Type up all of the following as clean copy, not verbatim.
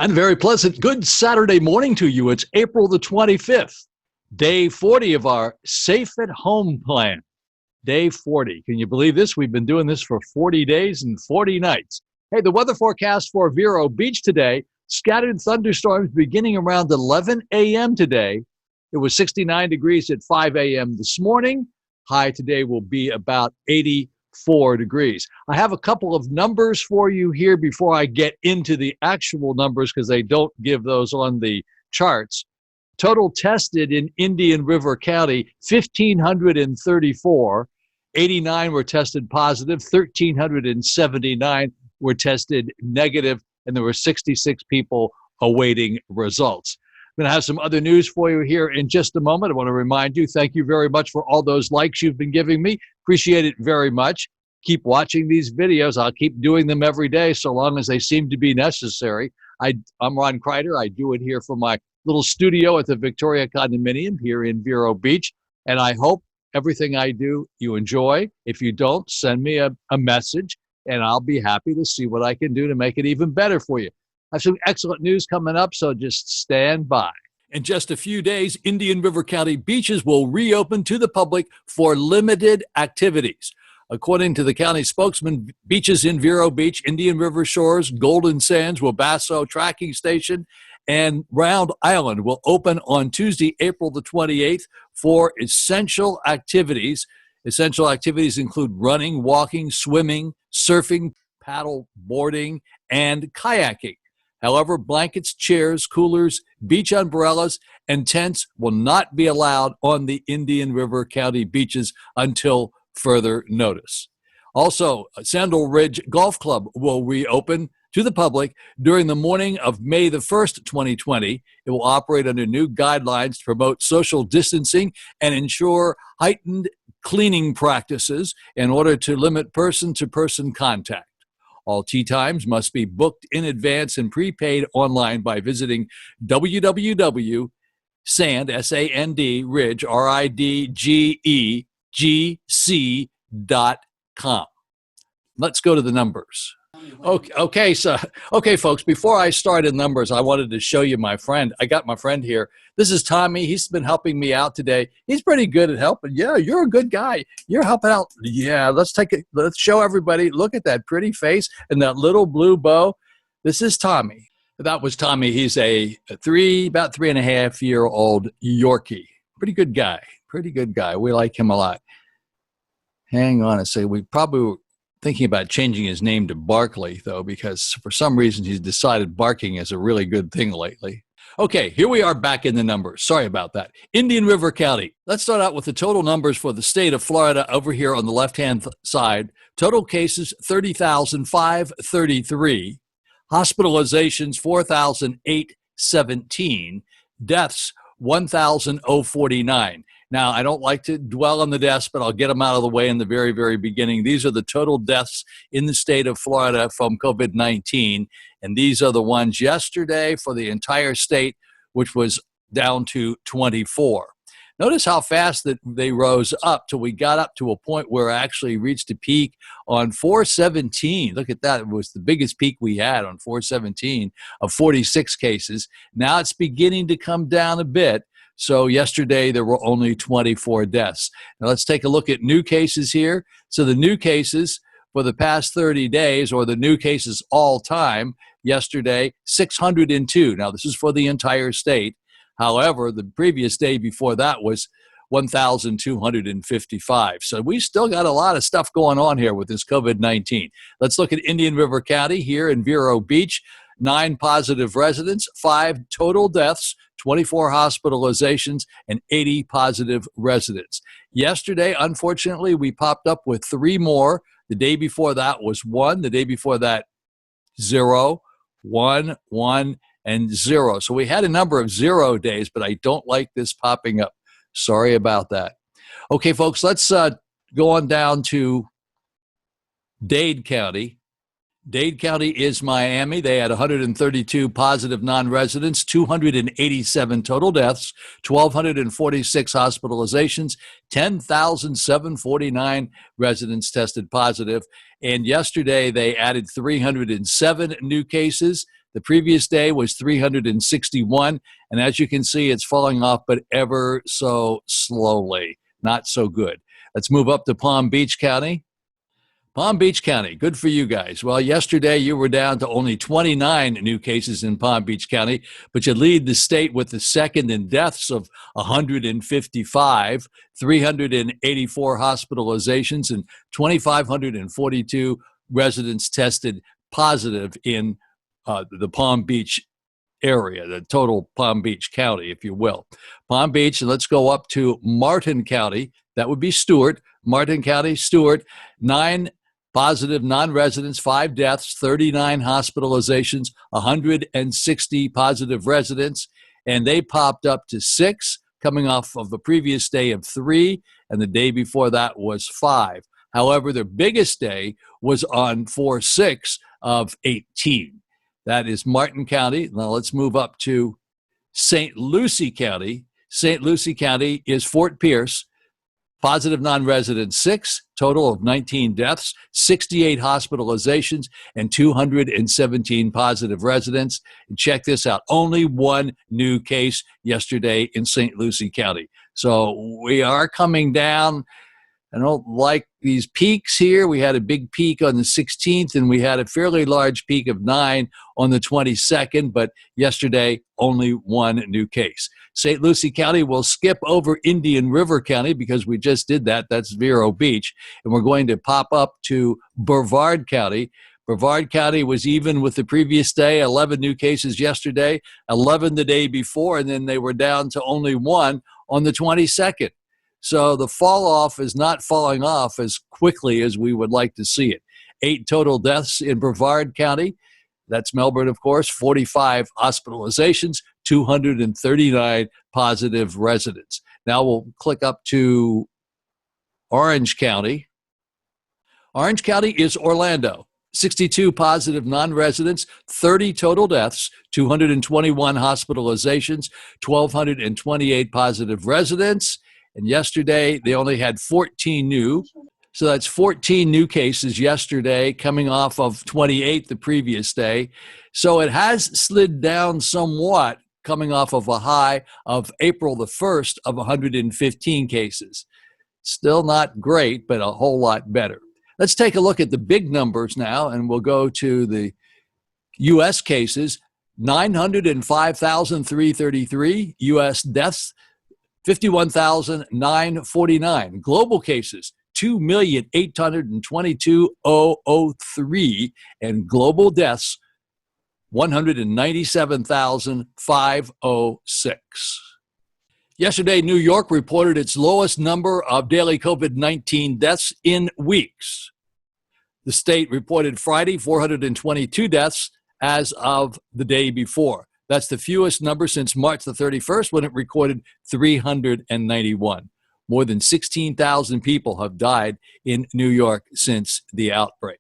And a very pleasant, good Saturday morning to you. It's April the 25th, day 40 of our Safe at Home plan. Day 40. Can you believe this? We've been doing this for 40 days and 40 nights. Hey, the weather forecast for Vero Beach today, scattered thunderstorms beginning around 11 a.m. today. It was 69 degrees at 5 a.m. this morning. High today will be about 84 degrees. I have a couple of numbers for you here before I get into the actual numbers because they don't give those on the charts. Total tested in Indian River County, 1,534. 89 were tested positive, 1,379 were tested negative, and there were 66 people awaiting results. I'm going to have some other news for you here in just a moment. I want to remind you, thank you very much for all those likes you've been giving me. Appreciate it very much. Keep watching these videos. I'll keep doing them every day so long as they seem to be necessary. I'm Ron Crider. I do it here from my little studio at the Victoria Condominium here in Vero Beach, and I hope everything I do you enjoy. If you don't, send me a message, and I'll be happy to see what I can do to make it even better for you. I have some excellent news coming up, so just stand by. In just a few days, Indian River County beaches will reopen to the public for limited activities. According to the county spokesman, beaches in Vero Beach, Indian River Shores, Golden Sands, Wabasso Tracking Station, and Round Island will open on Tuesday, April the 28th for essential activities. Essential activities include running, walking, swimming, surfing, paddle boarding, and kayaking. However, blankets, chairs, coolers, beach umbrellas, and tents will not be allowed on the Indian River County beaches until further notice. Also, Sandridge Golf Club will reopen to the public during the morning of May the 1st, 2020. It will operate under new guidelines to promote social distancing and ensure heightened cleaning practices in order to limit person-to-person contact. All tee times must be booked in advance and prepaid online by visiting www.sandridgegc.com. Let's go to the numbers. Okay, folks, before I start in numbers, I wanted to show you my friend. I got my friend here. This is Tommy. He's been helping me out today. He's pretty good at helping. Yeah, you're a good guy. You're helping out. Yeah, let's show everybody. Look at that pretty face and that little blue bow. This is Tommy. That was Tommy. He's about 3.5-year-old Yorkie. Pretty good guy. We like him a lot. Hang on a second. We probably were thinking about changing his name to Barkley, though, because for some reason he's decided barking is a really good thing lately. Okay, here we are back in the numbers. Sorry about that. Indian River County. Let's start out with the total numbers for the state of Florida over here on the left-hand side. Total cases, 30,533. Hospitalizations, 4,817. Deaths, 1,049. Now, I don't like to dwell on the deaths, but I'll get them out of the way in the very, very beginning. These are the total deaths in the state of Florida from COVID-19, and these are the ones yesterday for the entire state, which was down to 24. Notice how fast that they rose up till we got up to a point where I actually reached a peak on 417. Look at that. It was the biggest peak we had on 417 of 46 cases. Now it's beginning to come down a bit. So yesterday, there were only 24 deaths. Now let's take a look at new cases here. So the new cases for the past 30 days, or the new cases all time, yesterday, 602. Now this is for the entire state. However, the previous day before that was 1,255. So we still got a lot of stuff going on here with this COVID-19. Let's look at Indian River County here in Vero Beach. 9 positive residents, 5 total deaths, 24 hospitalizations, and 80 positive residents. Yesterday, unfortunately, we popped up with 3 more. The day before that was 1. The day before that, 0, 1, 1, and 0. So we had a number of 0 days, but I don't like this popping up. Sorry about that. Okay, folks, let's go on down to Dade County. Dade County is Miami. They had 132 positive non-residents, 287 total deaths, 1,246 hospitalizations, 10,749 residents tested positive. And yesterday, they added 307 new cases. The previous day was 361. And as you can see, it's falling off, but ever so slowly. Not so good. Let's move up to Palm Beach County. Palm Beach County, good for you guys. Well, yesterday you were down to only 29 new cases in Palm Beach County, but you lead the state with the second in deaths of 155, 384 hospitalizations, and 2,542 residents tested positive in the Palm Beach area, the total Palm Beach County, if you will. Palm Beach, and let's go up to Martin County. That would be Stewart. Martin County, Stewart, 9 positive non-residents, 5 deaths, 39 hospitalizations, 160 positive residents, and they popped up to 6, coming off of the previous day of 3, and the day before that was 5. However, their biggest day was on 4/6 of 18. That is Martin County. Now let's move up to St. Lucie County. St. Lucie County is Fort Pierce. Positive non-residents, 6, total of 19 deaths, 68 hospitalizations, and 217 positive residents. And check this out, only 1 new case yesterday in St. Lucie County. So we are coming down. I don't like these peaks here. We had a big peak on the 16th, and we had a fairly large peak of 9 on the 22nd, but yesterday, only 1 new case. St. Lucie County will skip over Indian River County because we just did that. That's Vero Beach. And we're going to pop up to Brevard County. Brevard County was even with the previous day, 11 new cases yesterday, 11 the day before, and then they were down to only 1 on the 22nd. So the fall off is not falling off as quickly as we would like to see it. 8 total deaths in Brevard County. That's Melbourne, of course. 45 hospitalizations, 239 positive residents. Now we'll click up to Orange County. Orange County is Orlando. 62 positive non-residents, 30 total deaths, 221 hospitalizations, 1,228 positive residents. And yesterday, they only had 14 new. So that's 14 new cases yesterday, coming off of 28 the previous day. So it has slid down somewhat, coming off of a high of April the 1st of 115 cases. Still not great, but a whole lot better. Let's take a look at the big numbers now, and we'll go to the U.S. cases. 905,333 U.S. deaths, 51,949. Global cases, 2,822,003, and global deaths, 197,506. Yesterday, New York reported its lowest number of daily COVID-19 deaths in weeks. The state reported Friday 422 deaths as of the day before. That's the fewest number since March the 31st, when it recorded 391. More than 16,000 people have died in New York since the outbreak.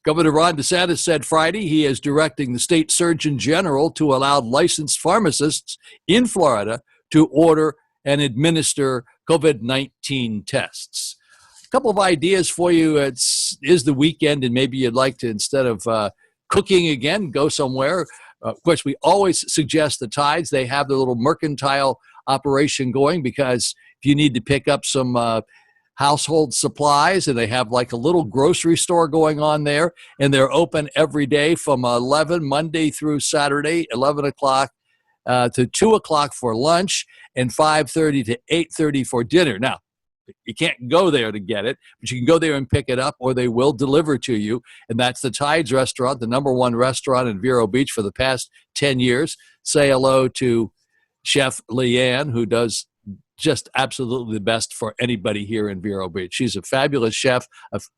Governor Ron DeSantis said Friday he is directing the state surgeon general to allow licensed pharmacists in Florida to order and administer COVID-19 tests. A couple of ideas for you. It is the weekend, and maybe you'd like to, instead of cooking again, go somewhere. Of course, we always suggest the Tides. They have their little mercantile operation going, because if you need to pick up some household supplies, and they have like a little grocery store going on there, and they're open every day from 11 Monday through Saturday, 11 o'clock to 2 o'clock for lunch, and 5:30 to 8:30 for dinner. Now, you can't go there to get it, but you can go there and pick it up, or they will deliver to you. And that's the Tides restaurant, the #1 restaurant in Vero Beach for the past 10 years. Say hello to Chef Leanne, who does just absolutely the best for anybody here in Vero Beach. She's a fabulous chef,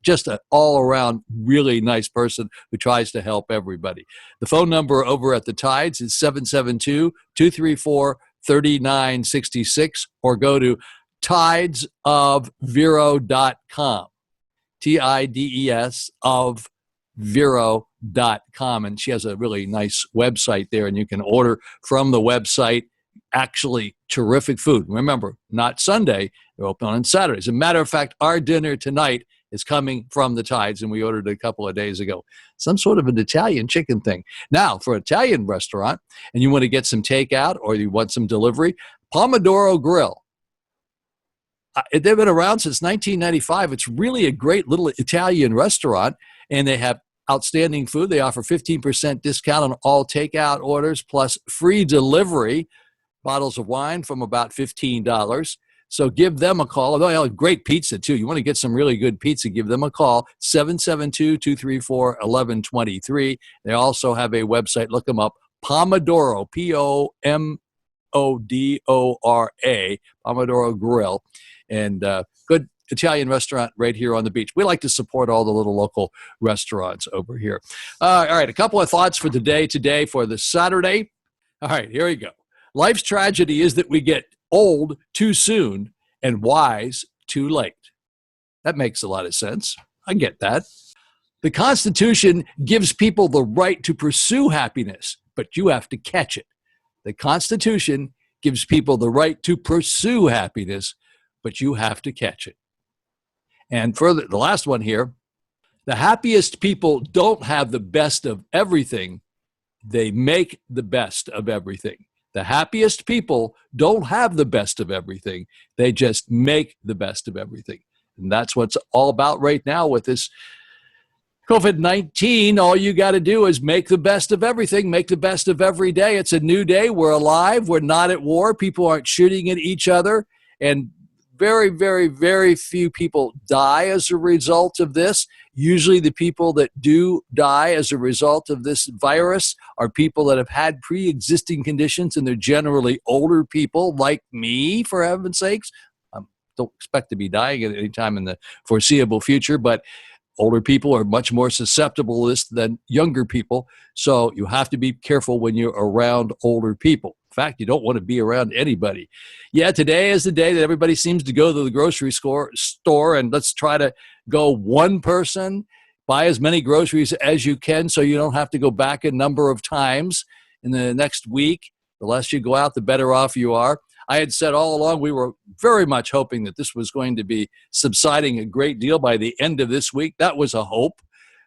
just an all-around really nice person who tries to help everybody. The phone number over at the Tides is 772-234-3966, or go to tidesofvero.com, TIDES of Vero.com. And she has a really nice website there, and you can order from the website. Actually, terrific food. Remember, not Sunday. They're open on Saturday. As a matter of fact, our dinner tonight is coming from the Tides, and we ordered it a couple of days ago. Some sort of an Italian chicken thing. Now, for an Italian restaurant, and you want to get some takeout or you want some delivery, Pomodoro Grill. They've been around since 1995. It's really a great little Italian restaurant, and they have outstanding food. They offer 15% discount on all takeout orders, plus free delivery, bottles of wine from about $15. So give them a call. They have great pizza, too. You want to get some really good pizza, give them a call, 772-234-1123. They also have a website. Look them up, Pomodoro, Pomodora, Pomodoro Grill. And good Italian restaurant right here on the beach. We like to support all the little local restaurants over here. All right, a couple of thoughts for today for this Saturday. All right, here we go. Life's tragedy is that we get old too soon and wise too late. That makes a lot of sense. I get that. The Constitution gives people the right to pursue happiness, but you have to catch it. The Constitution gives people the right to pursue happiness, but you have to catch it. And further, the last one here, the happiest people don't have the best of everything. They make the best of everything. The happiest people don't have the best of everything. They just make the best of everything. And that's what's all about right now with this COVID-19. All you got to do is make the best of everything, make the best of every day. It's a new day. We're alive. We're not at war. People aren't shooting at each other. And very, very, very few people die as a result of this. Usually the people that do die as a result of this virus are people that have had pre-existing conditions, and they're generally older people like me, for heaven's sakes. I don't expect to be dying at any time in the foreseeable future, but older people are much more susceptible to this than younger people. So you have to be careful when you're around older people. In fact, you don't want to be around anybody. Yeah, today is the day that everybody seems to go to the grocery store, and let's try to go one person, buy as many groceries as you can so you don't have to go back a number of times in the next week. The less you go out, the better off you are. I had said all along we were very much hoping that this was going to be subsiding a great deal by the end of this week. That was a hope.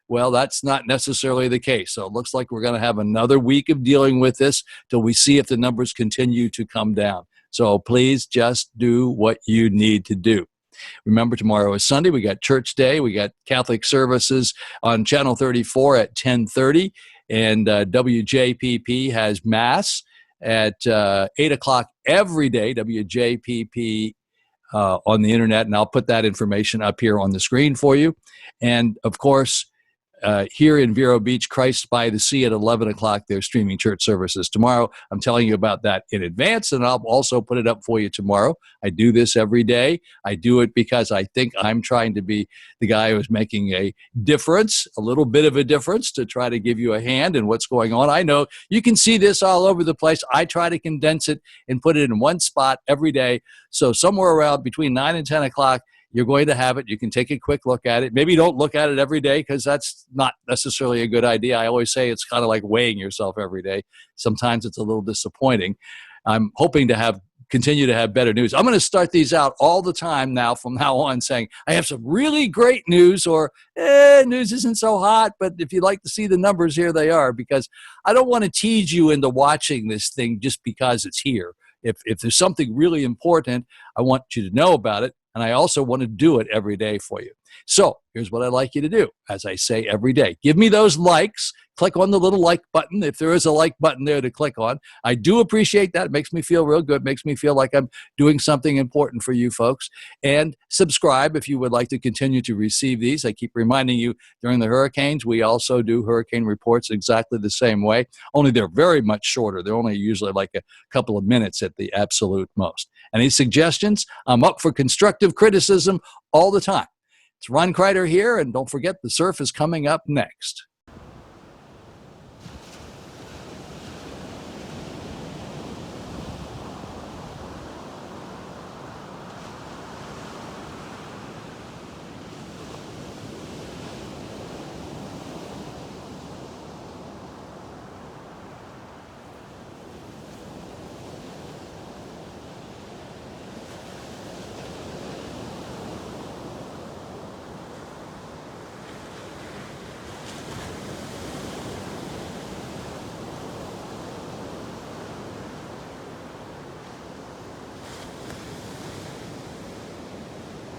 Well, that's not necessarily the case. So it looks like we're going to have another week of dealing with this till we see if the numbers continue to come down. So please just do what you need to do. Remember, tomorrow is Sunday. We got church day. We got Catholic services on Channel 34 at 10:30. And WJPP has Mass at 8 o'clock every day, WJPP on the internet. And I'll put that information up here on the screen for you. And, of course, here in Vero Beach, Christ by the Sea at 11 o'clock, they're streaming church services tomorrow. I'm telling you about that in advance, and I'll also put it up for you tomorrow. I do this every day. I do it because I think I'm trying to be the guy who's making a difference, a little bit of a difference, to try to give you a hand in what's going on. I know you can see this all over the place. I try to condense it and put it in one spot every day. So somewhere around between 9 and 10 o'clock, you're going to have it. You can take a quick look at it. Maybe don't look at it every day because that's not necessarily a good idea. I always say it's kind of like weighing yourself every day. Sometimes it's a little disappointing. I'm hoping to continue to have better news. I'm going to start these out all the time now from now on saying, I have some really great news, or news isn't so hot, but if you'd like to see the numbers, here they are, because I don't want to tease you into watching this thing just because it's here. If there's something really important, I want you to know about it. And I also want to do it every day for you. So here's what I'd like you to do. As I say every day, give me those likes. Click on the little like button if there is a like button there to click on. I do appreciate that. It makes me feel real good. It makes me feel like I'm doing something important for you folks. And subscribe if you would like to continue to receive these. I keep reminding you during the hurricanes, we also do hurricane reports exactly the same way, only they're very much shorter. They're only usually like a couple of minutes at the absolute most. Any suggestions? I'm up for constructive criticism all the time. It's Ron Crider here, and don't forget the surf is coming up next.